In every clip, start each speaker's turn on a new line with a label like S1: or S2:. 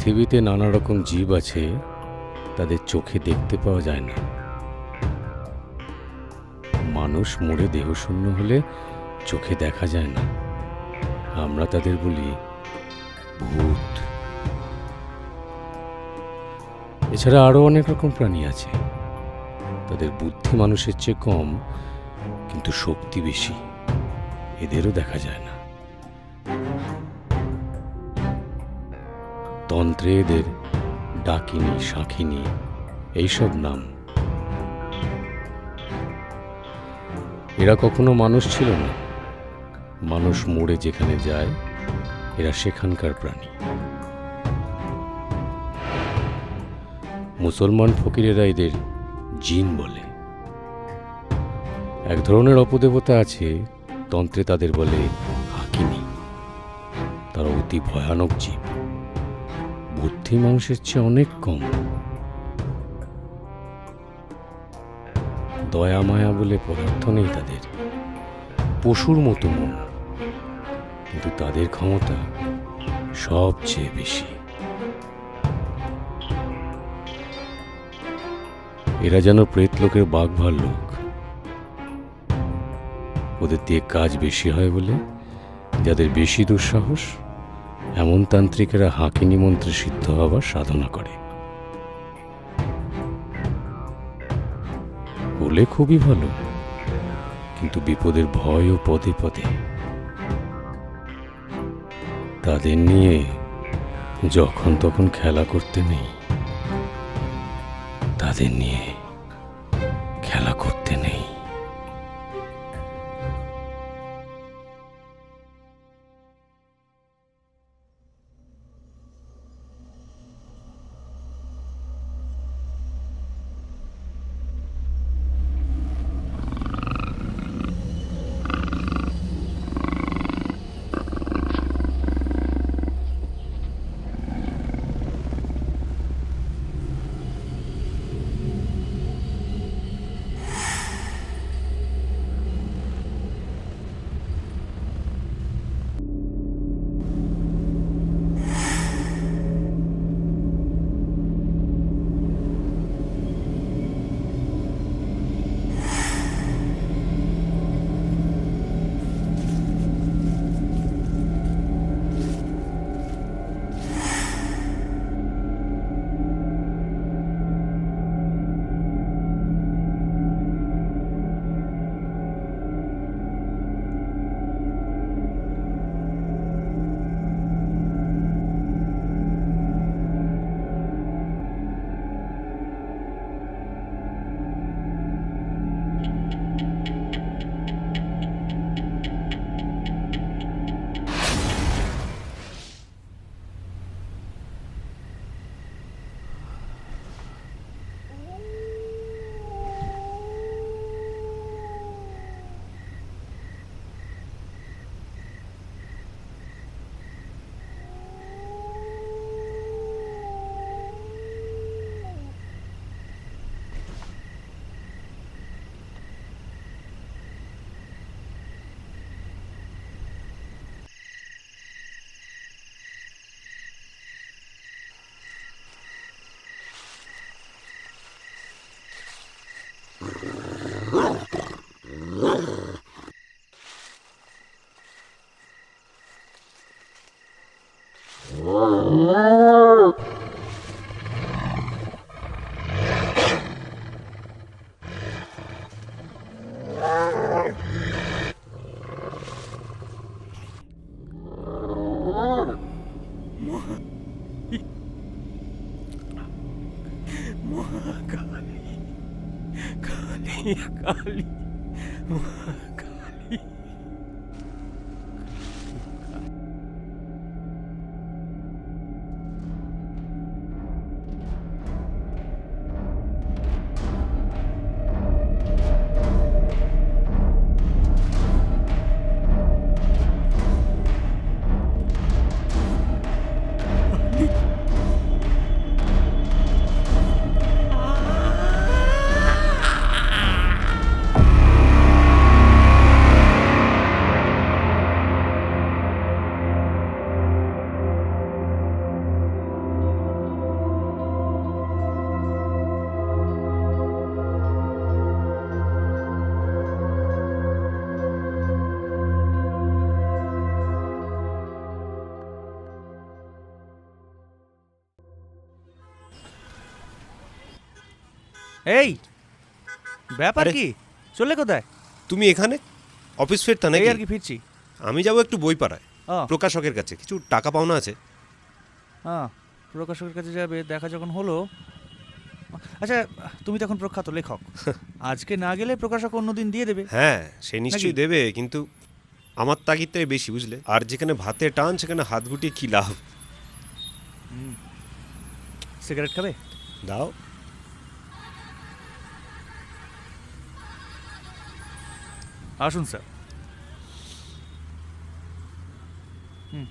S1: পৃথিবীতে নানা রকম জীব আছে, তাদের চোখে দেখতে পাওয়া যায় না। মানুষ মরে দেহশূন্য হলে চোখে দেখা যায় না, আমরা তাদের বলি ভূত। এছাড়া আরো অনেক রকম প্রাণী আছে, তাদের বুদ্ধি মানুষের চেয়ে কম, কিন্তু শক্তি বেশি, এদেরও দেখা যায় না। তন্ত্রে এদের ডাকিনী, শাঁখিনী এইসব নাম। এরা কখনো মানুষ ছিল না, মানুষ মরে যেখানে যায় এরা সেখানকার প্রাণী। মুসলমান ফকিরেরা এদের জিন বলে। এক ধরনের অপদেবতা আছে, তন্ত্রে তাদের বলে হাকিনী। তারা অতি ভয়ানক জীব, বুদ্ধি মানুষের চেয়ে অনেক কম। দয়া মায়া বলে পদার্থ নেই তাদের, পশুর মতো মন, কিন্তু তাদের ক্ষমতা সবচেয়ে বেশি। এরা যেন প্রেতলোকের বাঘ ভাল্লুক। ওদের দিয়ে কাজ বেশি হয় বলে যাদের বেশি দুঃসাহস, এমন তান্ত্রিকেরা হাকিনী মন্ত্রে সিদ্ধ হওয়ার সাধনা করে। বলে খুবই ভালো, কিন্তু বিপদের ভয়ও পদে পদে। তাদের নিয়ে যখন তখন খেলা করতে নেই, তাদের নিয়ে খেলা করতে নেই।
S2: কালী
S3: এই ব্যাপার
S2: আরে,
S3: কি চললে কোথায়?
S2: তুমি এখানে অফিস ফেরতা
S3: এই
S2: নাকি?
S3: আর কি ফিরছি।
S2: আমি যাব একটু বই পাড়ায়,
S3: ও
S2: প্রকাশকের কাছে কিছু টাকা পাওনা আছে।
S3: হ্যাঁ, প্রকাশকের কাছে যাবে, দেখা যখন হলো। আচ্ছা, তুমি তখন প্রখ্যাত লেখক, আজকে না গেলে প্রকাশক অন্যদিন দিয়ে দেবে।
S2: হ্যাঁ, সে নিশ্চয়ই
S3: নাকি?
S2: দেবে, কিন্তু আমার তাগিদটাই বেশি, বুঝলে? আর যেখানে ভাতে টান সেখানে হাত গুটিয়ে কি লাভ?
S3: সিগারেট খাবে?
S2: দাও।
S3: আসুন স্যার। হুম,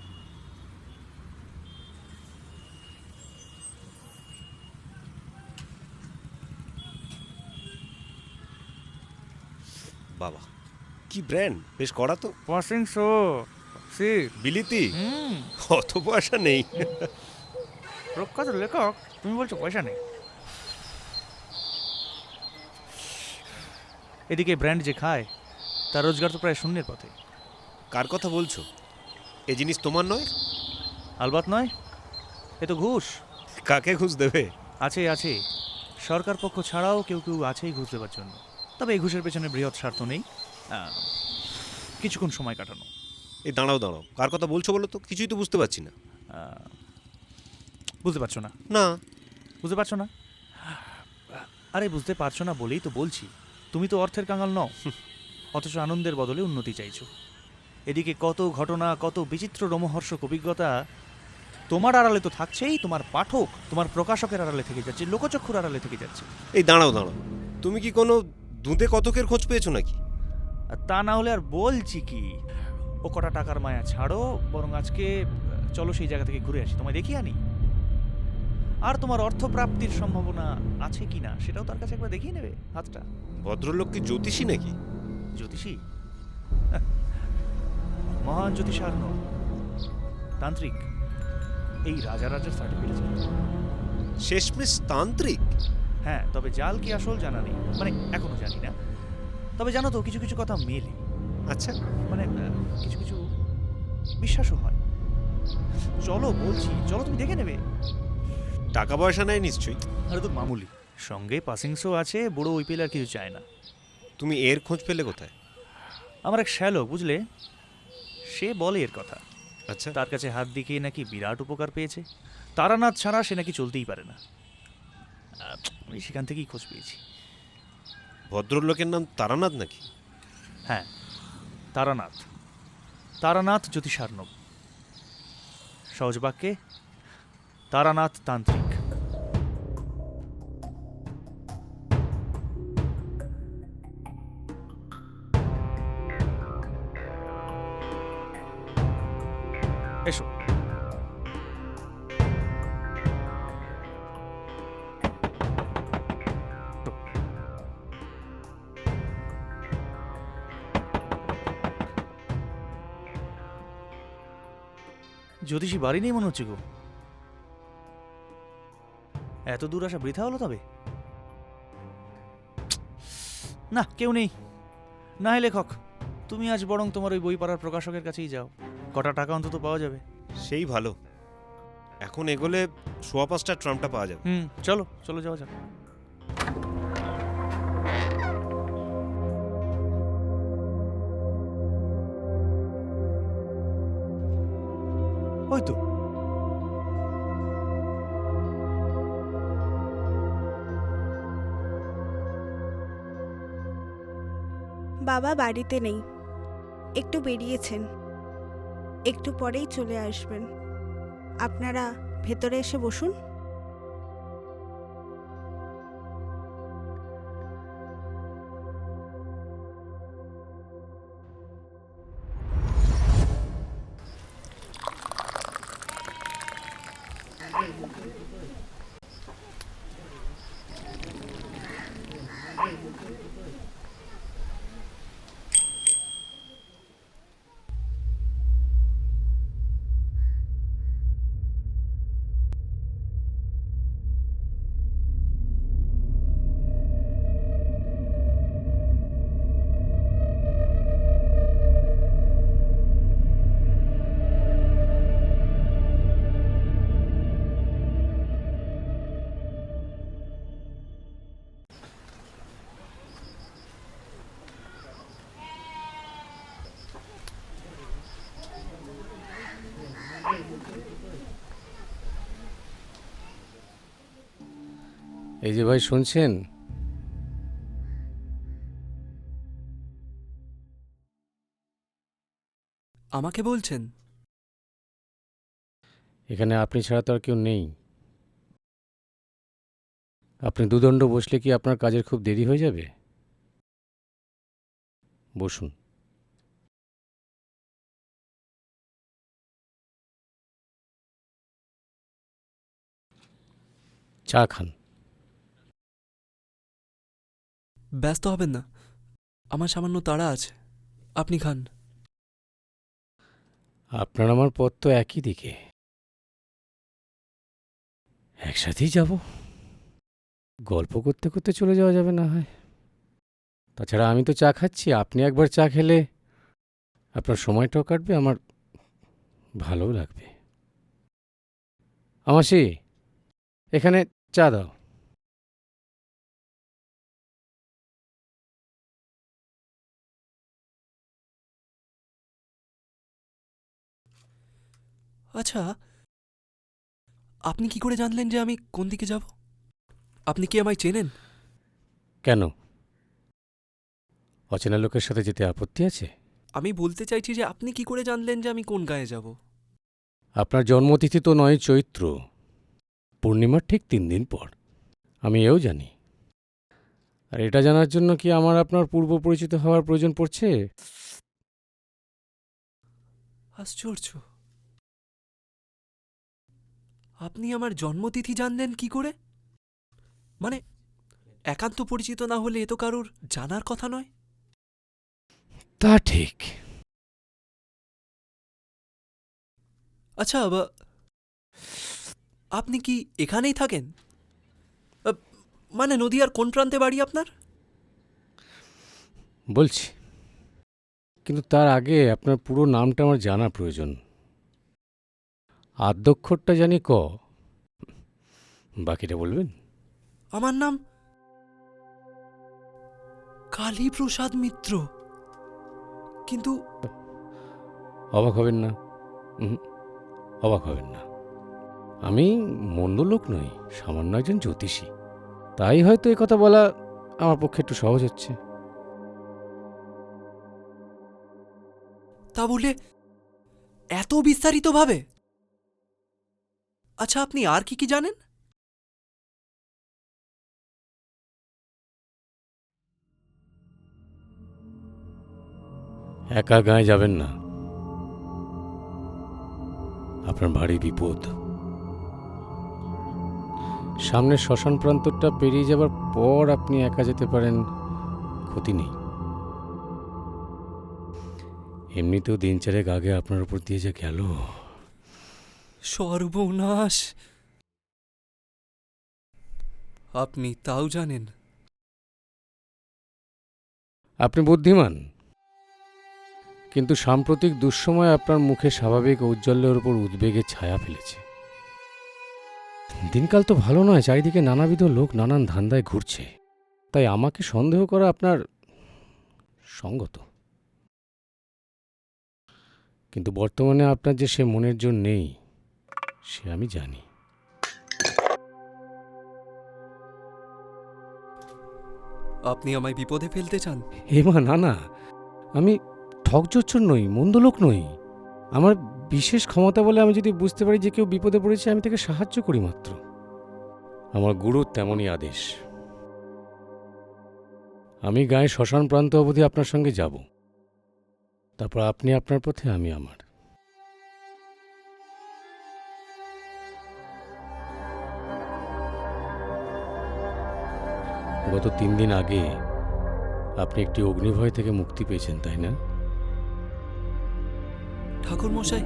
S2: বাবা, কি ব্র্যান্ড, বেশ কড়া তো।
S3: পাসিং শো সি।
S2: বিলিতি?
S3: হুম,
S2: অত পয়সা নেই।
S3: প্রখ্যাত লেখক, তুমি বলছো পয়সা নেই? এদিকে ব্র্যান্ড যে খায় তার রোজগার তো প্রায় শূন্যের পথে।
S2: কার কথা বলছো? এই জিনিস তোমার নয়?
S3: আলবাত নয়, এ তো ঘুষ।
S2: কাকে ঘুষ দেবে?
S3: আছে আছে, সরকার পক্ষ ছাড়াও কেউ কেউ আছেই ঘুষ দেওয়ার জন্য। তবে এই ঘুষের পেছনে বৃহৎ স্বার্থ নেই, কিছুক্ষণ সময় কাটানো।
S2: এই দাঁড়াও দাঁড়াও, কার কথা বলছো বলো তো? কিছুই তো বুঝতে পারছি না।
S3: বুঝতে পারছো না?
S2: না।
S3: বুঝতে পারছো না? আরে বুঝতে পারছো না বলেই তো বলছি, তুমি তো অর্থের কাঙাল নও, অথচ আনন্দের বদলে উন্নতি চাইছো। এদিকে কত ঘটনা, কত বিচিত্র রোমহর্ষক অভিজ্ঞতা তোমার আড়ালে তো থাকছেই, তোমার পাঠক, তোমার প্রকাশকের আড়ালে থেকে যাচ্ছে, লোকচক্ষুর আড়ালে থেকে যাচ্ছে।
S2: এই দাঁড়াও দাঁড়াও, তুমি কি কোনো দুধে কতকের খোঁজ পেয়েছো নাকি?
S3: আর তা না হলে আর বলছি কি, ও কটা টাকার মায়া ছাড়ো, বরং আজকে চলো সেই জায়গা থেকে ঘুরে আসি, তোমায় দেখিয়ে আনি। আর তোমার অর্থপ্রাপ্তির সম্ভাবনা আছে কি না সেটাও তার কাছে একবার দেখিয়ে নেবে হাতটা।
S2: ভদ্রলোক কি জ্যোতিষী নাকি?
S3: জ্যোতিষী? মহান জ্যোতিষার নয়, তান্ত্রিক। এই রাজা রাজার সার্টিফিকেট।
S2: শেষমেশ তান্ত্রিক?
S3: হ্যাঁ, তবে জাল কি আসল জানা নেই, মানে এখনো জানি না। তবে জানো তো, কিছু কিছু কথা মেলে,
S2: আচ্ছা,
S3: মানে কিছু কিছু বিশ্বাসও হয়। চলো বলছি, চলো, তুমি দেখে নেবে।
S2: টাকা পয়সা নেয় নিশ্চয়ই।
S3: আরে তো মামুলি, সঙ্গে পাসিং শো আছে, বুড়ো ওই পেলে আর কিছু চায় না।
S2: তুমি এর খোঁজ পেলে কোথায়?
S3: আমার এক শ্যালক, বুঝলে, সে বলে এর কথা।
S2: আচ্ছা,
S3: তার কাছে হাত দেখিয়ে নাকি বিরাট উপকার পেয়েছে। তারানাথ ছাড়া সে নাকি চলতেই পারে না। আমি সেখান থেকেই খোঁজ পেয়েছি।
S2: ভদ্রলোকের নাম তারানাথ নাকি?
S3: হ্যাঁ, তারানাথ। তারানাথ জ্যোতিষার্ণব। সহজ বাক্যে, তারানাথ তান্ত্রিক। এসো। জ্যোতিষী বাড়ি নেই মনে হচ্ছে গো। এত দূর আসা বৃথা হলো তবে। না, কেউ নেই। না হয় লেখক, তুমি আজ বরং তোমার ওই বই পাড়ার প্রকাশকের কাছেই যাও, কটা টাকা অন্তত পাওয়া যাবে।
S2: সেই ভালো। এখন এগোলে 5:15 ট্রামটা পাওয়া যাবে।
S3: চলো চলো, যাওয়া যাক। ওই তো।
S4: বাবা বাড়িতে নেই, একটু বেরিয়েছেন, একটু পরেই চলে আসবেন। আপনারা ভেতরে এসে বসুন।
S1: এই যে ভাই শুনছেন,
S5: আমাকে বলছেন?
S1: এখানে আপনি ছাড়া তো আর কেউ নেই। আপনি দুদণ্ড বসলে কি আপনার কাজের খুব দেরি হয়ে যাবে? বসুন। চা খান।
S5: ব্যস্ত হবেন না, আমার সামান্য তাড়া আছে, আপনি খান।
S1: আপনার আমার পথ তো একই দিকে, একসাথেই যাব। গল্প করতে করতে চলে যাওয়া যাবে না হয়। তাছাড়া আমি তো চা খাচ্ছি, আপনি একবার চা খেলে আপনার সময়টাও কাটবে, আমার ভালোও লাগবে। আমাসি, এখানে চা দাও।
S5: আচ্ছা, আপনি কি করে জানলেন যে আমি কোন দিকে যাব? আপনি কি আমায় চেনেন?
S1: কেন, অচেনা লোকের সাথে যেতে আপত্তি আছে?
S5: আমি বলতে চাইছি যে আপনি কি করে জানলেন যে আমি কোন গায়ে যাব?
S1: আপনার জন্মতিথি তো ৯ চৈত্র, পূর্ণিমার ঠিক ৩ দিন পর। আমি এও জানি। আর এটা জানার জন্য কি আমার আপনার পূর্ব পরিচিত হওয়ার প্রয়োজন পড়ছে?
S5: আশ্চর্য, আপনি আমার জন্মতিথি জানলেন কি করে? মানে, একান্ত পরিচিত না হলে এ তো কারুর জানার কথা নয়।
S1: তা ঠিক।
S5: আচ্ছা, আপনি কি এখানেই থাকেন? আ, মানে নদীয়ার কোন প্রান্তে বাড়ি আপনার?
S1: বলছি, কিন্তু তার আগে আপনার পুরো নামটা আমার জানা প্রয়োজন। আদ্যক্ষরটা জানি ক, বাকিটা বলবেন?
S5: আমার নাম কালীপ্রসাদ মিত্র। কিন্তু
S1: অবাক হবেন না। অবাক হবেন না। আমি মন্দ লোক নই, সামান্য একজন জ্যোতিষী। তাই হয়তো এ কথা বলা আমার পক্ষে একটু সহজ হচ্ছে।
S5: তা বলে এত বিস্তারিতভাবে? আচ্ছা, আপনি আর কি কি জানেন?
S1: একা গায়ে যাবেন না, আপনার ভারী বিপদ। সামনের শ্মশান প্রান্তরটা পেরিয়ে যাবার পর আপনি একা যেতে পারেন, ক্ষতি নেই। এমনিতেও দিন চারেক আগে আপনার উপর দিয়ে যে গেল।
S5: সর্বনাশ! আপনি তাও জানেন?
S1: আপনি বুদ্ধিমান, কিন্তু সাম্প্রতিক দুঃসময় আপনার মুখে স্বাভাবিক ঔজ্জ্বল্যের উপর উদ্বেগের ছায়া ফেলেছে। দিনকাল তো ভালো নয়, চারিদিকে নানাবিধ লোক নানান ধান্দায় ঘুরছে। তাই আমাকে সন্দেহ করা আপনার সঙ্গত। কিন্তু বর্তমানে আপনার যে সে মনের জোর নেই, সে আমি জানি।
S5: আপনি আমায় বিপদে ফেলতে চান?
S1: এমা না না, আমি ঠকজোচ্চর নই, মন্দ লোক নই। আমার বিশেষ ক্ষমতা বলে আমি যদি বুঝতে পারি যে কেউ বিপদে পড়েছে, আমি তাকে সাহায্য করি মাত্র। আমার গুরুর তেমনই আদেশ। আমি গায়ে শ্মশান প্রান্ত অবধি আপনার সঙ্গে যাব, তারপর আপনি আপনার পথে, আমি আমার। গত 3 দিন আগে আপনি একটি অগ্নিভয় থেকে মুক্তি পেয়েছেন, তাই না?
S5: ঠাকুর মশাই,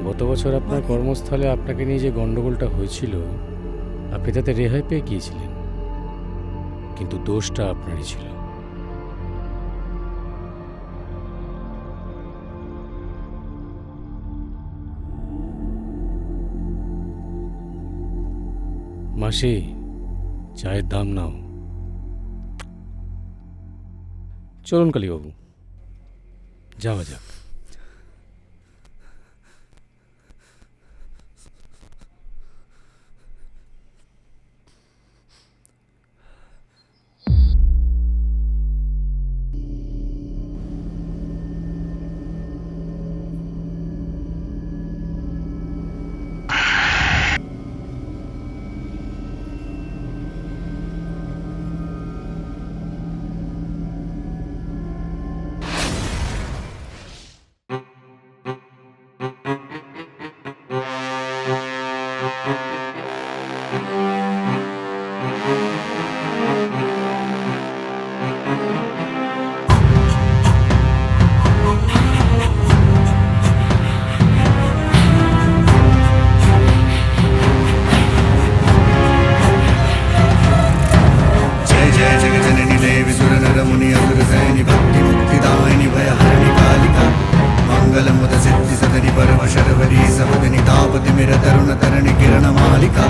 S1: গত বছর আপনার কর্মস্থলে আপনাকে নিয়ে যে গণ্ডগোলটা হয়েছিল, আপনি তাতে রেহাই পেয়ে গিয়েছিলেন, কিন্তু দোষটা আপনারই ছিল। মাসি, চায়ের দাম নাও। চলুন কালীবাবু, যাওয়া যাক।
S6: सदनि परम शर्वरी सपदनि तापति मेरा तरुण तरणि किरण मालिका